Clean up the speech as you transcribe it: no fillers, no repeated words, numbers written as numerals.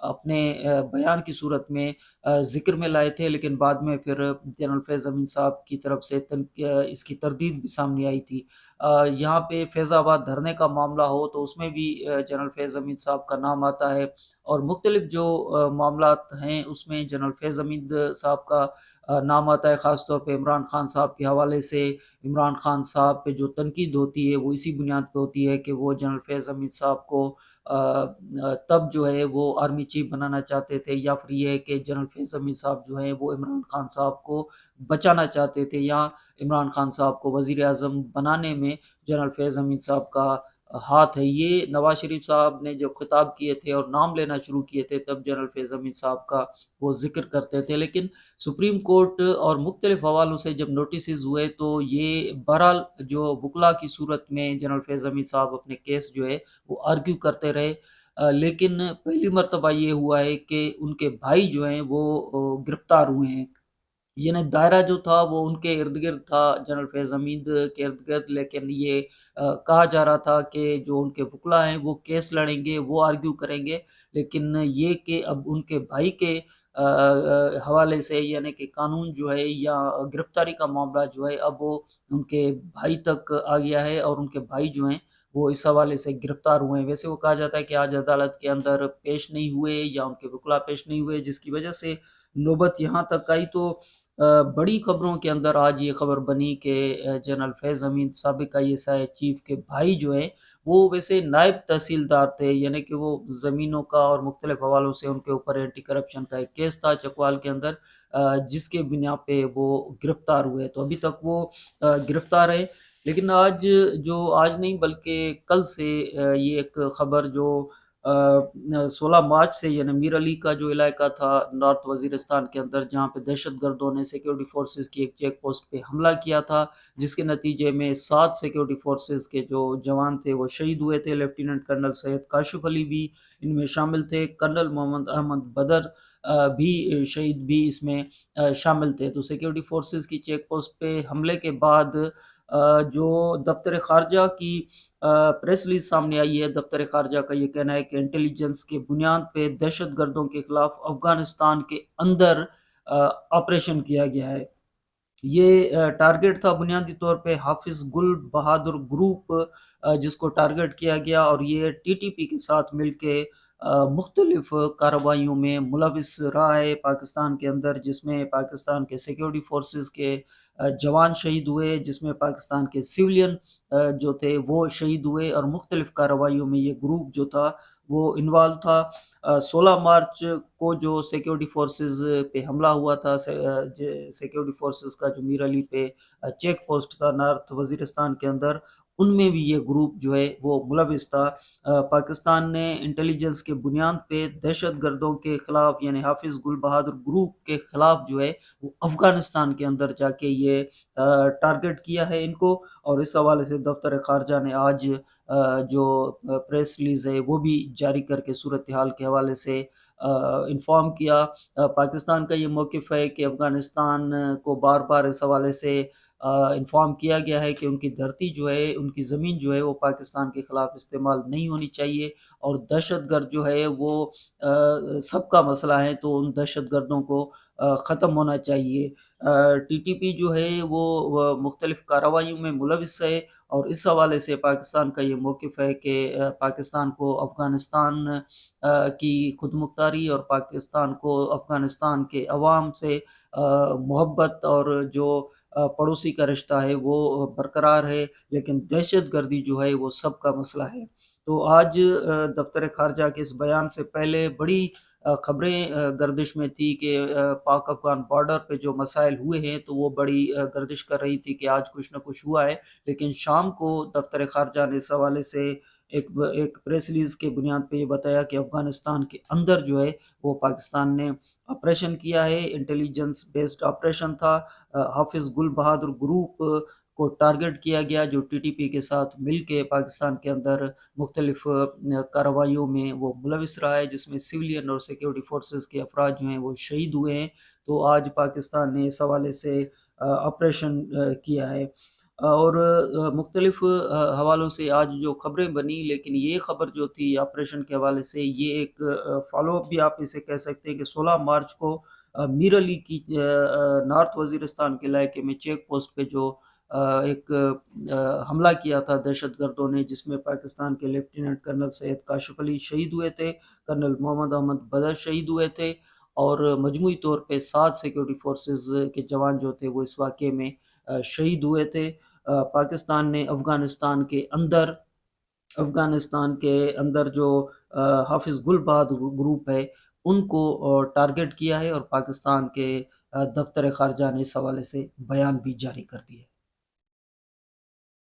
اپنے بیان کی صورت میں ذکر میں لائے تھے، لیکن بعد میں پھر جنرل فیض امین صاحب کی طرف سے اس کی تردید بھی سامنے آئی تھی۔ یہاں پہ فیض آباد دھرنے کا معاملہ ہو تو اس میں بھی جنرل فیض امین صاحب کا نام آتا ہے، اور مختلف جو معاملات ہیں اس میں جنرل فیض امین صاحب کا نام آتا ہے، خاص طور پہ عمران خان صاحب کے حوالے سے۔ عمران خان صاحب پہ جو تنقید ہوتی ہے وہ اسی بنیاد پہ ہوتی ہے کہ وہ جنرل فیض امین صاحب کو تب جو ہے وہ آرمی چیف بنانا چاہتے تھے، یا پھر یہ ہے کہ جنرل فیض امین صاحب جو ہیں وہ عمران خان صاحب کو بچانا چاہتے تھے، یا عمران خان صاحب کو وزیر اعظم بنانے میں جنرل فیض امین صاحب کا ہاتھ ہے۔ یہ نواز شریف صاحب نے جب خطاب کیے تھے اور نام لینا شروع کیے تھے تب جنرل فیض امین صاحب کا وہ ذکر کرتے تھے، لیکن سپریم کورٹ اور مختلف حوالوں سے جب نوٹسز ہوئے تو یہ بہرحال جو وکلا کی صورت میں جنرل فیض امین صاحب اپنے کیس جو ہے وہ آرگیو کرتے رہے، لیکن پہلی مرتبہ یہ ہوا ہے کہ ان کے بھائی جو ہیں وہ گرفتار ہوئے ہیں۔ یعنی دائرہ جو تھا وہ ان کے ارد گرد تھا، جنرل فیض حمید کے ارد گرد، لیکن یہ کہا جا رہا تھا کہ جو ان کے وکلا ہیں وہ کیس لڑیں گے، وہ آرگیو کریں گے، لیکن یہ کہ اب ان کے بھائی کے حوالے سے، یعنی کہ قانون جو ہے یا گرفتاری کا معاملہ جو ہے اب وہ ان کے بھائی تک آ گیا ہے، اور ان کے بھائی جو ہیں وہ اس حوالے سے گرفتار ہوئے ہیں۔ ویسے وہ کہا جاتا ہے کہ آج عدالت کے اندر پیش نہیں ہوئے یا ان کے وکلا پیش نہیں ہوئے، جس کی وجہ سے نوبت یہاں تک آئی۔ تو بڑی خبروں کے اندر آج یہ خبر بنی کہ جنرل فیض حمید سابق ISI چیف کے بھائی جو ہیں وہ ویسے نائب تحصیلدار تھے، یعنی کہ وہ زمینوں کا اور مختلف حوالوں سے ان کے اوپر اینٹی کرپشن کا ایک کیس تھا چکوال کے اندر، جس کے بنا پہ وہ گرفتار ہوئے۔ تو ابھی تک وہ گرفتار ہے، لیکن آج نہیں بلکہ کل سے یہ ایک خبر جو 16 مارچ سے، یعنی میر علی کا جو علاقہ تھا نارتھ وزیرستان کے اندر، جہاں پہ دہشت گردوں نے سیکیورٹی فورسز کی ایک چیک پوسٹ پہ حملہ کیا تھا، جس کے نتیجے میں 7 سیکیورٹی فورسز کے جو جوان تھے وہ شہید ہوئے تھے۔ لیفٹیننٹ کرنل سید کاشف علی بھی ان میں شامل تھے، کرنل محمد احمد بدر بھی شہید بھی اس میں شامل تھے۔ تو سیکیورٹی فورسز کی چیک پوسٹ پہ حملے کے بعد جو دفتر خارجہ کی پریس ریلیز سامنے آئی ہے، دفتر خارجہ کا یہ کہنا ہے کہ انٹیلیجنس کے بنیاد پہ دہشت گردوں کے خلاف افغانستان کے اندر آپریشن کیا گیا ہے۔ یہ ٹارگٹ تھا بنیادی طور پہ حافظ گل بہادر گروپ، جس کو ٹارگٹ کیا گیا، اور یہ TTP کے ساتھ مل کے مختلف کارروائیوں میں ملوث رہا ہے پاکستان کے اندر، جس میں پاکستان کے سیکیورٹی فورسز کے جوان شہید ہوئے، جس میں پاکستان کے سیولین جو تھے وہ شہید ہوئے، اور مختلف کارروائیوں میں یہ گروپ جو تھا وہ انوالو تھا۔ 16 مارچ کو جو سیکیورٹی فورسز پہ حملہ ہوا تھا، سیکیورٹی فورسز کا جو میر علی پہ چیک پوسٹ تھا نارتھ وزیرستان کے اندر، ان میں بھی یہ گروپ جو ہے وہ ملوث تھا۔ پاکستان نے انٹیلیجنس کے بنیاد پہ دہشت گردوں کے خلاف، یعنی حافظ گل بہادر گروپ کے خلاف جو ہے وہ افغانستان کے اندر جا کے یہ ٹارگٹ کیا ہے ان کو، اور اس حوالے سے دفتر خارجہ نے آج جو پریس ریلیز ہے وہ بھی جاری کر کے صورتحال کے حوالے سے انفارم کیا۔ پاکستان کا یہ موقف ہے کہ افغانستان کو بار بار اس حوالے سے انفارم کیا گیا ہے کہ ان کی دھرتی جو ہے، ان کی زمین جو ہے وہ پاکستان کے خلاف استعمال نہیں ہونی چاہیے، اور دہشت گرد جو ہے وہ سب کا مسئلہ ہے، تو ان دہشت گردوں کو ختم ہونا چاہیے۔ TTP جو ہے وہ مختلف کارروائیوں میں ملوث ہے، اور اس حوالے سے پاکستان کا یہ موقف ہے کہ پاکستان کو افغانستان کی خود مختاری اور پاکستان کو افغانستان کے عوام سے محبت اور جو پڑوسی کا رشتہ ہے وہ برقرار ہے، لیکن دہشت گردی جو ہے وہ سب کا مسئلہ ہے۔ تو آج دفتر خارجہ کے اس بیان سے پہلے بڑی خبریں گردش میں تھی کہ پاک افغان بارڈر پہ جو مسائل ہوئے ہیں تو وہ بڑی گردش کر رہی تھی کہ آج کچھ نہ کچھ ہوا ہے، لیکن شام کو دفتر خارجہ نے اس حوالے سے ایک پریس ریلیز کے بنیاد پہ یہ بتایا کہ افغانستان کے اندر جو ہے وہ پاکستان نے آپریشن کیا ہے، انٹیلیجنس بیسڈ آپریشن تھا۔ حافظ گل بہادر گروپ کو ٹارگٹ کیا گیا، جو TTP کے ساتھ مل کے پاکستان کے اندر مختلف کارروائیوں میں وہ ملوث رہا ہے، جس میں سیولین اور سیکیورٹی فورسز کے افراد جو ہیں وہ شہید ہوئے ہیں۔ تو آج پاکستان نے اس حوالے سے آپریشن کیا ہے۔ اور مختلف حوالوں سے آج جو خبریں بنی، لیکن یہ خبر جو تھی آپریشن کے حوالے سے، یہ ایک فالو اپ بھی آپ اسے کہہ سکتے ہیں کہ 16 مارچ کو میر علی کی نارتھ وزیرستان کے علاقے میں چیک پوسٹ پہ جو ایک حملہ کیا تھا دہشت گردوں نے، جس میں پاکستان کے لیفٹیننٹ کرنل سید کاشف علی شہید ہوئے تھے، کرنل محمد احمد بدر شہید ہوئے تھے، اور مجموعی طور پہ 7 سیکورٹی فورسز کے جوان جو تھے وہ اس واقعے میں شہید ہوئے تھے۔ پاکستان نے افغانستان کے اندر جو حافظ گل بہاد گروپ ہے ان کو ٹارگٹ کیا ہے، اور پاکستان کے دفتر خارجہ نے اس حوالے سے بیان بھی جاری کر دیا ہے۔